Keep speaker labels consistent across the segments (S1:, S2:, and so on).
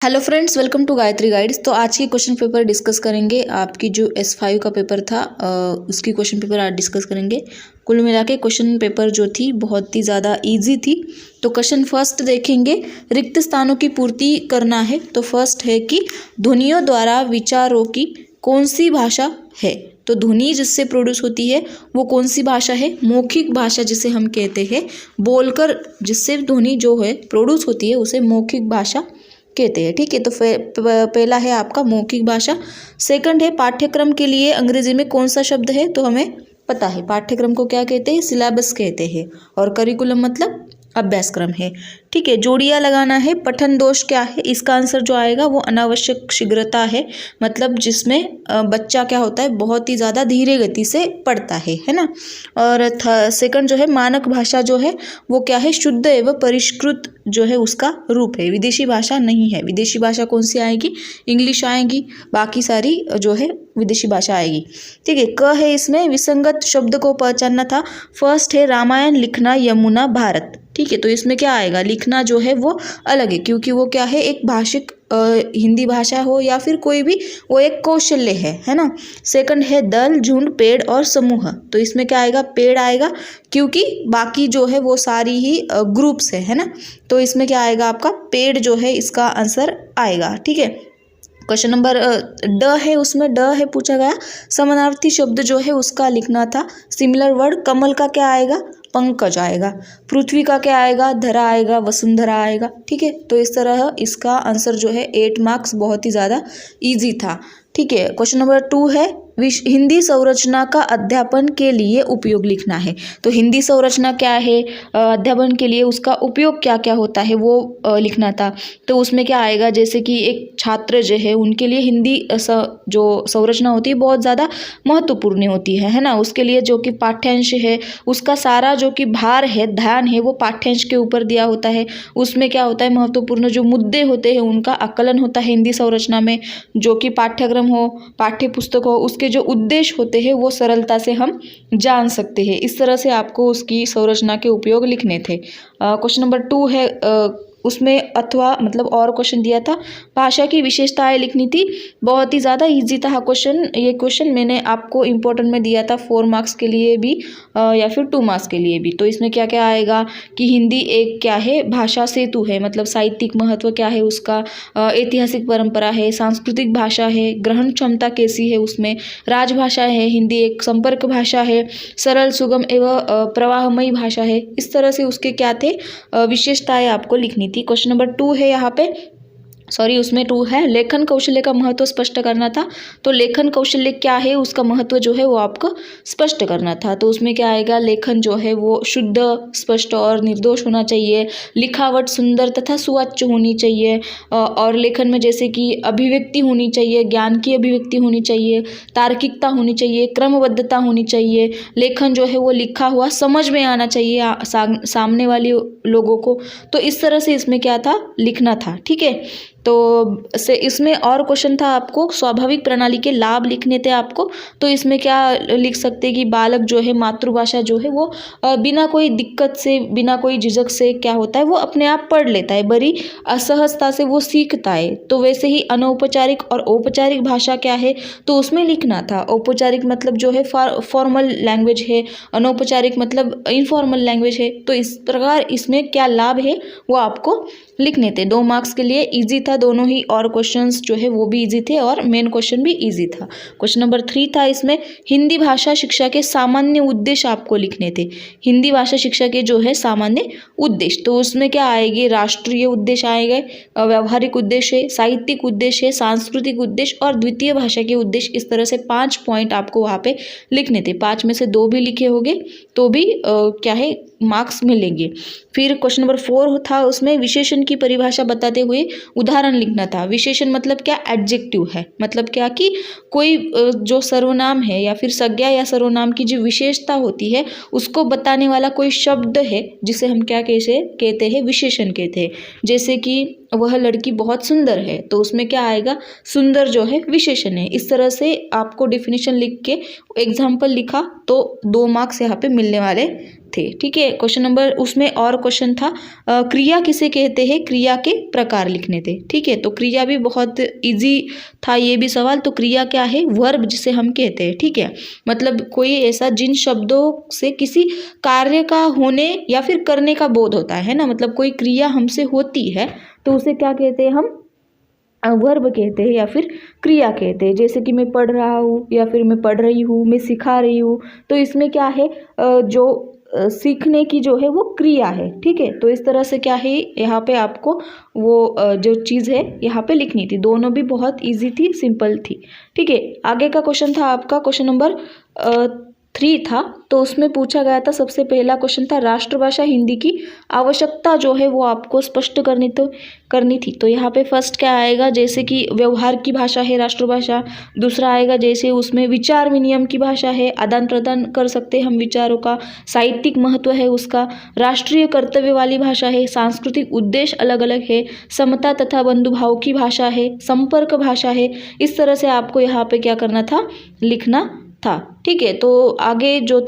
S1: Hello friends, welcome to Gayatri guides. तो आज की क्वेश्चन पेपर डिस्कस करेंगे। आपकी जो S5 का पेपर था उसकी क्वेश्चन पेपर आज डिस्कस करेंगे। कुल मिला के क्वेश्चन पेपर जो थी बहुत ही ज़्यादा इजी थी। तो क्वेश्चन फर्स्ट देखेंगे, रिक्त स्थानों की पूर्ति करना है। तो फर्स्ट है कि ध्वनियों द्वारा विचारों की कौन सी भाषा है। तो ध्वनि जिससे प्रोड्यूस होती है वो कौन सी भाषा है? मौखिक भाषा जिसे हम कहते हैं। बोलकर जिससे ध्वनि जो है प्रोड्यूस होती है उसे मौखिक भाषा कहते हैं। ठीक है, तो पहला है आपका मौखिक भाषा। सेकंड है पाठ्यक्रम के लिए अंग्रेजी में कौन सा शब्द है? तो हमें पता है पाठ्यक्रम को क्या कहते हैं, सिलेबस कहते हैं। और करिकुलम मतलब अभ्यासक्रम है। ठीक है, जोड़ियाँ लगाना है। पठन दोष क्या है? इसका आंसर जो आएगा वो अनावश्यक शीघ्रता है, मतलब जिसमें बच्चा क्या होता है बहुत ही ज़्यादा धीरे गति से पढ़ता है ना। और सेकंड जो है मानक भाषा जो है वो क्या है? शुद्ध एवं परिष्कृत जो है उसका रूप है, विदेशी भाषा नहीं है। विदेशी भाषा कौन सी आएगी? इंग्लिश आएगी, बाकी सारी जो है विदेशी भाषा आएगी। ठीक है, क है इसमें विसंगत शब्द को पहचानना था। फर्स्ट है रामायण लिखना यमुना भारत। ठीक है, तो इसमें क्या आएगा? लिखना जो है वो अलग है, क्योंकि वो क्या है एक भाषिक हिंदी भाषा हो या फिर कोई भी, वो एक कौशल्य है ना। सेकंड है दल, झुंड, पेड़ और समूह। तो इसमें क्या आएगा? पेड़ आएगा, क्योंकि बाकी जो है वो सारी ही ग्रुप्स है ना। तो इसमें क्या आएगा? आपका पेड़ जो है इसका आंसर आएगा। ठीक है, क्वेश्चन नंबर ड है, उसमें ड है पूछा गया समानार्थी शब्द जो है उसका लिखना था। सिमिलर वर्ड, कमल का क्या आएगा? पंकज आएगा। पृथ्वी का क्या आएगा? धरा आएगा, वसुंधरा आएगा। ठीक है, तो इस तरह इसका आंसर जो है 8 मार्क्स, बहुत ही ज़्यादा इजी था। ठीक है, क्वेश्चन नंबर 2 है हिंदी संरचना का अध्यापन के लिए उपयोग लिखना है। तो हिंदी संरचना क्या है, अध्यापन के लिए उसका उपयोग क्या क्या होता है वो लिखना था। तो उसमें क्या आएगा? जैसे कि एक छात्र जो है उनके लिए हिंदी जो संरचना होती है बहुत ज़्यादा महत्वपूर्ण होती है ना। उसके लिए जो कि पाठ्यांश है उसका सारा जो कि भार है, ध्यान है, वो पाठ्यांश के ऊपर दिया होता है। उसमें क्या होता है? महत्वपूर्ण जो मुद्दे होते हैं उनका आकलन होता है हिंदी संरचना में। जो कि पाठ्यक्रम हो, पाठ्य पुस्तक हो, उसके जो उद्देश्य होते हैं वो सरलता से हम जान सकते हैं। इस तरह से आपको उसकी संरचना के उपयोग लिखने थे। क्वेश्चन नंबर 2 है उसमें अथवा मतलब और क्वेश्चन दिया था, भाषा की विशेषताएं लिखनी थी। बहुत ही ज़्यादा इजी था क्वेश्चन। ये क्वेश्चन मैंने आपको इम्पोर्टेंट में दिया था 4 मार्क्स के लिए भी या फिर 2 मार्क्स के लिए भी। तो इसमें क्या क्या आएगा कि हिंदी एक क्या है? भाषा सेतु है, मतलब साहित्यिक महत्व क्या है उसका, ऐतिहासिक परंपरा है, सांस्कृतिक भाषा है, ग्रहण क्षमता कैसी है उसमें, राजभाषा है, हिंदी एक संपर्क भाषा है, सरल, सुगम एवं प्रवाहमयी भाषा है। इस तरह से उसके क्या थे? विशेषताएं आपको लिखनी थी। क्वेश्चन नंबर 2 है यहाँ पे, सॉरी उसमें 2 है लेखन कौशल्य का महत्व स्पष्ट करना था। तो लेखन कौशल्य क्या है उसका महत्व जो है वो आपको स्पष्ट करना था। तो उसमें क्या आएगा? लेखन जो है वो शुद्ध, स्पष्ट और निर्दोष होना चाहिए। लिखावट सुंदर तथा सुवाच्य होनी चाहिए। और लेखन में जैसे कि अभिव्यक्ति होनी चाहिए, ज्ञान की अभिव्यक्ति होनी चाहिए, तार्किकता होनी चाहिए, क्रमबद्धता होनी चाहिए। लेखन जो है वो लिखा हुआ समझ में आना चाहिए सामने वाले लोगों को। तो इस तरह से इसमें क्या था? लिखना था। ठीक है, तो से इसमें और क्वेश्चन था आपको स्वाभाविक प्रणाली के लाभ लिखने थे आपको। तो इसमें क्या लिख सकते हैं कि बालक जो है मातृभाषा जो है वो बिना कोई दिक्कत से, बिना कोई झिझक से क्या होता है वो अपने आप पढ़ लेता है, बड़ी असहजता से वो सीखता है। तो वैसे ही अनौपचारिक और औपचारिक भाषा क्या है? तो उसमें लिखना था औपचारिक मतलब जो है फॉर्मल लैंग्वेज है, अनौपचारिक मतलब इनफॉर्मल लैंग्वेज है। तो इस प्रकार इसमें क्या लाभ है वो आपको लिखने थे। 2 मार्क्स के लिए इजी था दोनों ही, और क्वेश्चंस जो है वो भी इजी थे और मेन क्वेश्चन भी इजी था। क्वेश्चन नंबर 3 था इसमें हिंदी भाषा शिक्षा के सामान्य उद्देश्य आपको लिखने थे। हिंदी भाषा शिक्षा के जो है सामान्य उद्देश्य, तो उसमें क्या आएंगे? राष्ट्रीय उद्देश्य आएंगे, व्यावहारिक उद्देश्य, साहित्यिक उद्देश्य, सांस्कृतिक उद्देश्य और द्वितीय भाषा के उद्देश्य। इस तरह से 5 पॉइंट आपको वहाँ पे लिखने थे। 5 में से 2 भी लिखे होंगे तो भी क्या है मार्क्स मिलेंगे। फिर क्वेश्चन नंबर 4 था, उसमें विशेषण की परिभाषा बताते हुए उदाहरण लिखना था। विशेषण मतलब क्या? एडजेक्टिव है, मतलब क्या कि कोई जो सर्वनाम है या फिर संज्ञा या सर्वनाम की जो विशेषता होती है उसको बताने वाला कोई शब्द है जिसे हम क्या कैसे कहते हैं? विशेषण कहते हैं। जैसे कि वह लड़की बहुत सुंदर है, तो उसमें क्या आएगा? सुंदर जो है विशेषण है। इस तरह से आपको डेफिनेशन लिख के एग्जाम्पल लिखा तो 2 मार्क्स यहाँ पे मिलने वाले थे। ठीक है, क्वेश्चन नंबर उसमें और क्वेश्चन था क्रिया किसे कहते हैं, क्रिया के प्रकार लिखने थे। ठीक है, तो क्रिया भी बहुत इजी था ये भी सवाल। तो क्रिया क्या है, वर्ब जिसे हम कहते हैं। ठीक है, मतलब कोई ऐसा जिन शब्दों से किसी कार्य का होने या फिर करने का बोध होता है ना, मतलब कोई क्रिया हमसे होती है तो उसे क्या कहते हैं हम, वर्ब कहते हैं या फिर क्रिया कहते हैं। जैसे कि मैं पढ़ रहा हूँ या फिर मैं पढ़ रही हूँ, मैं सिखा रही हूँ, तो इसमें क्या है जो सीखने की जो है वो क्रिया है। ठीक है, तो इस तरह से क्या है यहाँ पे आपको वो जो चीज़ है यहाँ पे लिखनी थी। दोनों भी बहुत इजी थी, सिंपल थी। ठीक है, आगे का क्वेश्चन था आपका क्वेश्चन नंबर 3 था। तो उसमें पूछा गया था, सबसे पहला क्वेश्चन था राष्ट्रभाषा हिंदी की आवश्यकता जो है वो आपको स्पष्ट करनी थी। तो यहाँ पे फर्स्ट क्या आएगा, जैसे कि व्यवहार की भाषा है राष्ट्रभाषा। दूसरा आएगा जैसे उसमें विचार विनिमय की भाषा है, आदान प्रदान कर सकते हैं हम विचारों का, साहित्यिक महत्व है उसका, राष्ट्रीय कर्तव्य वाली भाषा है, सांस्कृतिक उद्देश्य अलग अलग है, समता तथा बंधुभाव की भाषा है, संपर्क भाषा है। इस तरह से आपको यहाँ पे क्या करना था, लिखना था। ठीक है, तो आगे जो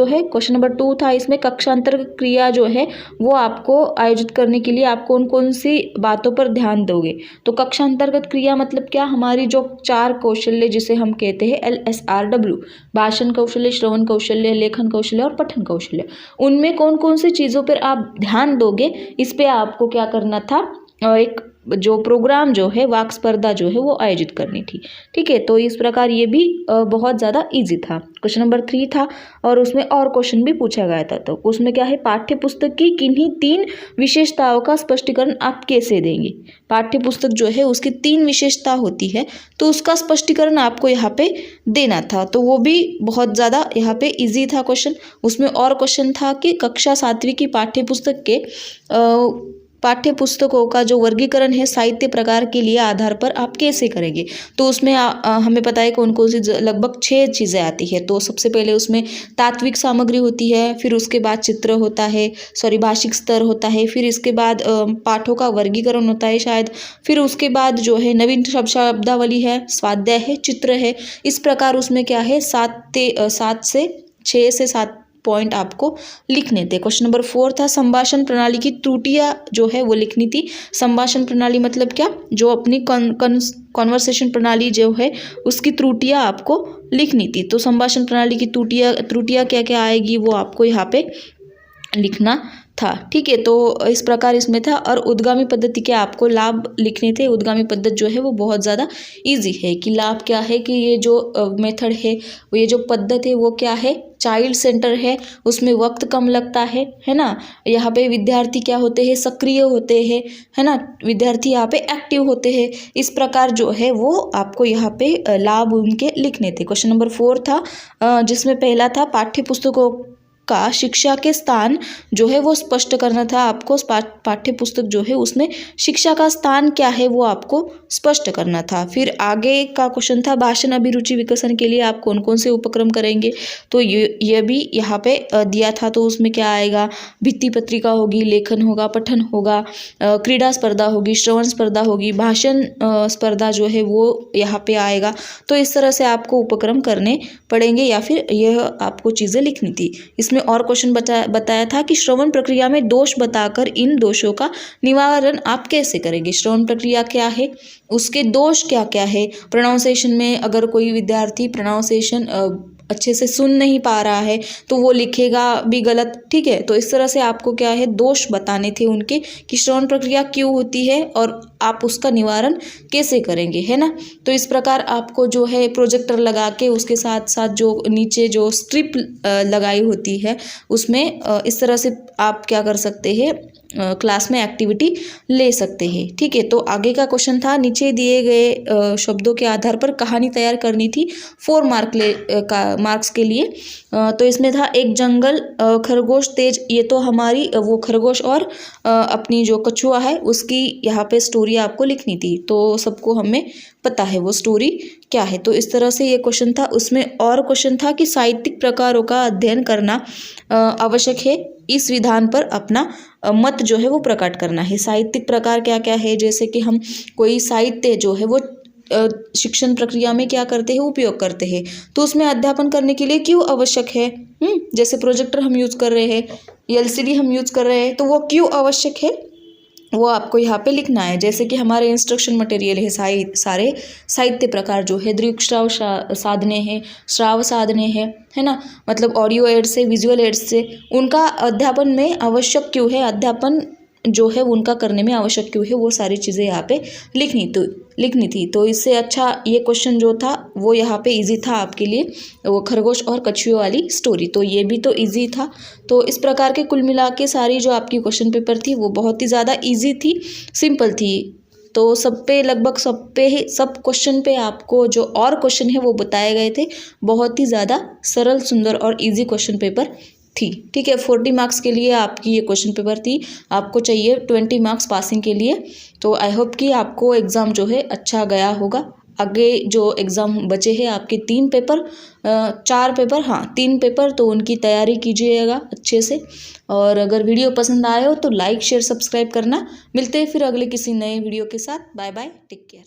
S1: है क्वेश्चन नंबर 2 था। इसमें कक्षांतर क्रिया जो है वो आपको आयोजित करने के लिए आप कौन कौन सी बातों पर ध्यान दोगे। तो कक्षांतर्गत क्रिया मतलब क्या, हमारी जो 4 कौशल्य जिसे हम कहते हैं LSRW, भाषण कौशल्य, श्रवण कौशल्य, लेखन कौशल्य और पठन कौशल्य, उनमें कौन कौन सी चीज़ों पर आप ध्यान दोगे, इस पे आपको क्या करना था, एक जो प्रोग्राम जो है वाक स्पर्धा जो है वो आयोजित करनी थी। ठीक है, तो इस प्रकार ये भी बहुत ज़्यादा इजी था। क्वेश्चन नंबर 3 था और उसमें और क्वेश्चन भी पूछा गया था। तो उसमें क्या है, पाठ्य पुस्तक की किन्हीं 3 विशेषताओं का स्पष्टीकरण आप कैसे देंगे। पाठ्य पुस्तक जो है उसकी 3 विशेषता होती है, तो उसका स्पष्टीकरण आपको यहाँ पे देना था। तो वो भी बहुत ज़्यादा यहाँ पे ईजी था क्वेश्चन। उसमें और क्वेश्चन था कि कक्षा 7वीं की पाठ्य पुस्तक के पाठ्य पुस्तकों का जो वर्गीकरण है साहित्य प्रकार के लिए आधार पर आप कैसे करेंगे। तो उसमें हमें पता है कौन कौन सी लगभग 6 चीज़ें आती है। तो सबसे पहले उसमें तात्विक सामग्री होती है, फिर उसके बाद चित्र होता है, भाषिक स्तर होता है, फिर इसके बाद पाठों का वर्गीकरण होता है शायद, फिर उसके बाद जो है नवीन शब्दावली है, स्वाध्याय है, चित्र है। इस प्रकार उसमें क्या है 6 से 7 पॉइंट आपको लिखने थे। क्वेश्चन नंबर 4 था संभाषण प्रणाली की त्रुटियां जो है वो लिखनी थी। संभाषण प्रणाली मतलब क्या, जो अपनी कॉन्वर्सेशन प्रणाली जो है उसकी त्रुटियां आपको लिखनी थी। तो संभाषण प्रणाली की त्रुटियां क्या क्या आएगी वो आपको यहाँ पे लिखना था। ठीक है, तो इस प्रकार इसमें था। और उद्गामी पद्धति के आपको लाभ लिखने थे। उद्गामी पद्धति जो है वो बहुत ज़्यादा इजी है कि लाभ क्या है कि ये जो मेथड है, ये जो पद्धति है वो क्या है, चाइल्ड सेंटर है, उसमें वक्त कम लगता है ना। यहाँ पे विद्यार्थी क्या होते हैं, सक्रिय होते हैं, है ना, विद्यार्थी यहाँ पे एक्टिव होते हैं। इस प्रकार जो है वो आपको यहाँ पे लाभ उनके लिखने थे। क्वेश्चन नंबर 4 था जिसमें पहला था पाठ्य पुस्तकों का शिक्षा के स्थान जो है वो स्पष्ट करना था आपको। पाठ्य पुस्तक जो है उसमें शिक्षा का स्थान क्या है वो आपको स्पष्ट करना था। फिर आगे का क्वेश्चन था भाषण अभिरुचि विकसन के लिए आप कौन कौन से उपक्रम करेंगे। तो ये भी यहाँ पे दिया था। तो उसमें क्या आएगा, भित्ति पत्रिका होगी, लेखन होगा, पठन होगा, क्रीड़ा स्पर्धा होगी, श्रवण स्पर्धा होगी, भाषण स्पर्धा जो है वो यहाँ पे आएगा। तो इस तरह से आपको उपक्रम करने पड़ेंगे या फिर यह आपको चीज़ें लिखनी थी। इसमें और क्वेश्चन बताया था कि श्रवण प्रक्रिया में दोष बताकर इन दोषों का निवारण आप कैसे करेंगे। श्रवण प्रक्रिया क्या है, उसके दोष क्या क्या है। प्रोनाउंसिएशन में अगर कोई विद्यार्थी प्रोनाउंसिएशन अच्छे से सुन नहीं पा रहा है तो वो लिखेगा भी गलत। ठीक है, तो इस तरह से आपको क्या है दोष बताने थे उनके कि श्रवण प्रक्रिया क्यों होती है और आप उसका निवारण कैसे करेंगे, है ना। तो इस प्रकार आपको जो है प्रोजेक्टर लगा के उसके साथ साथ जो नीचे जो स्ट्रिप लगाई होती है उसमें इस तरह से आप क्या कर सकते हैं, क्लास में एक्टिविटी ले सकते हैं। ठीक है, तो आगे का क्वेश्चन था नीचे दिए गए शब्दों के आधार पर कहानी तैयार करनी थी 4 मार्क्स के लिए। तो इसमें था एक जंगल, खरगोश तेज, ये तो हमारी वो खरगोश और अपनी जो कछुआ है उसकी यहाँ पे स्टोरी आपको लिखनी थी। तो सबको हमें पता है वो स्टोरी क्या है। तो इस तरह से ये क्वेश्चन था। उसमें और क्वेश्चन था कि साहित्यिक प्रकारों का अध्ययन करना आवश्यक है, इस विधान पर अपना मत जो है वो प्रकट करना है। साहित्यिक प्रकार क्या क्या है, जैसे कि हम कोई साहित्य जो है वो शिक्षण प्रक्रिया में क्या करते हैं, उपयोग करते हैं। तो उसमें अध्यापन करने के लिए क्यों आवश्यक है, जैसे प्रोजेक्टर हम यूज़ कर रहे हैं, एलसीडी हम यूज़ कर रहे हैं, तो वो क्यों आवश्यक है वो आपको यहाँ पे लिखना है। जैसे कि हमारे इंस्ट्रक्शन मटेरियल है, सारे साहित्य प्रकार जो है, दृक श्राव साधने हैं, श्राव साधने हैं, है ना, मतलब ऑडियो एड से, विजुअल एड से, उनका अध्यापन में आवश्यक क्यों है, अध्यापन जो है उनका करने में आवश्यक क्यों है, वो सारी चीज़ें यहाँ पे लिखनी थी। तो इससे अच्छा ये क्वेश्चन जो था वो यहाँ पे इजी था आपके लिए, वो खरगोश और कछुए वाली स्टोरी, तो ये भी तो इजी था। तो इस प्रकार के कुल मिला के सारी जो आपकी क्वेश्चन पेपर थी वो बहुत ही ज़्यादा इजी थी, सिंपल थी। तो लगभग सब क्वेश्चन पे आपको जो और क्वेश्चन है वो बताए गए थे, बहुत ही ज़्यादा सरल, सुंदर और इजी क्वेश्चन पेपर थी। ठीक है, 40 मार्क्स के लिए आपकी ये क्वेश्चन पेपर थी, आपको चाहिए 20 मार्क्स पासिंग के लिए। तो आई होप कि आपको एग्ज़ाम जो है अच्छा गया होगा। आगे जो एग्ज़ाम बचे हैं आपके 3 पेपर, 4 पेपर, हाँ 3 पेपर, तो उनकी तैयारी कीजिएगा अच्छे से। और अगर वीडियो पसंद आए हो तो लाइक शेयर सब्सक्राइब करना। मिलते हैं फिर अगले किसी नए वीडियो के साथ। Bye bye, take care.